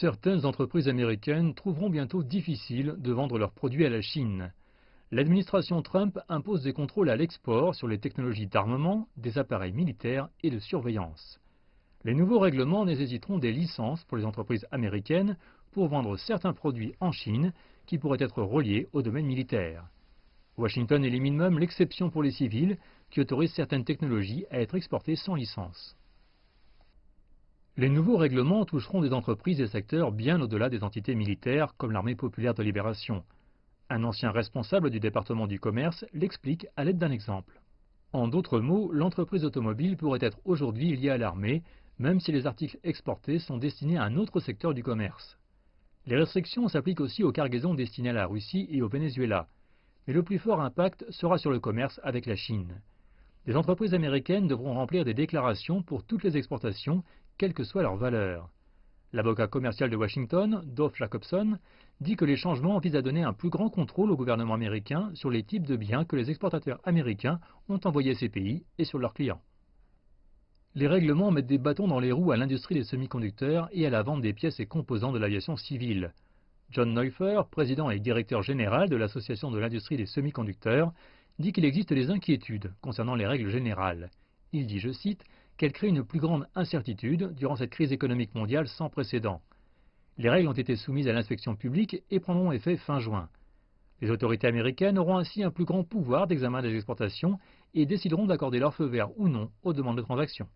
Certaines entreprises américaines trouveront bientôt difficile de vendre leurs produits à la Chine. L'administration Trump impose des contrôles à l'export sur les technologies d'armement, des appareils militaires et de surveillance. Les nouveaux règlements nécessiteront des licences pour les entreprises américaines pour vendre certains produits en Chine qui pourraient être reliés au domaine militaire. Washington élimine même l'exception pour les civils qui autorise certaines technologies à être exportées sans licence. Les nouveaux règlements toucheront des entreprises et secteurs bien au-delà des entités militaires comme l'Armée populaire de libération. Un ancien responsable du département du commerce l'explique à l'aide d'un exemple. En d'autres mots, l'entreprise automobile pourrait être aujourd'hui liée à l'armée, même si les articles exportés sont destinés à un autre secteur du commerce. Les restrictions s'appliquent aussi aux cargaisons destinées à la Russie et au Venezuela, mais le plus fort impact sera sur le commerce avec la Chine. Les entreprises américaines devront remplir des déclarations pour toutes les exportations, quelle que soit leur valeur. L'avocat commercial de Washington, Dov Jacobson, dit que les changements visent à donner un plus grand contrôle au gouvernement américain sur les types de biens que les exportateurs américains ont envoyés à ces pays et sur leurs clients. Les règlements mettent des bâtons dans les roues à l'industrie des semi-conducteurs et à la vente des pièces et composants de l'aviation civile. John Neuffer, président et directeur général de l'Association de l'industrie des semi-conducteurs, dit qu'il existe des inquiétudes concernant les règles générales. Il dit, je cite, qu'elles créent une plus grande incertitude durant cette crise économique mondiale sans précédent. Les règles ont été soumises à l'inspection publique et prendront effet fin juin. Les autorités américaines auront ainsi un plus grand pouvoir d'examen des exportations et décideront d'accorder leur feu vert ou non aux demandes de transactions.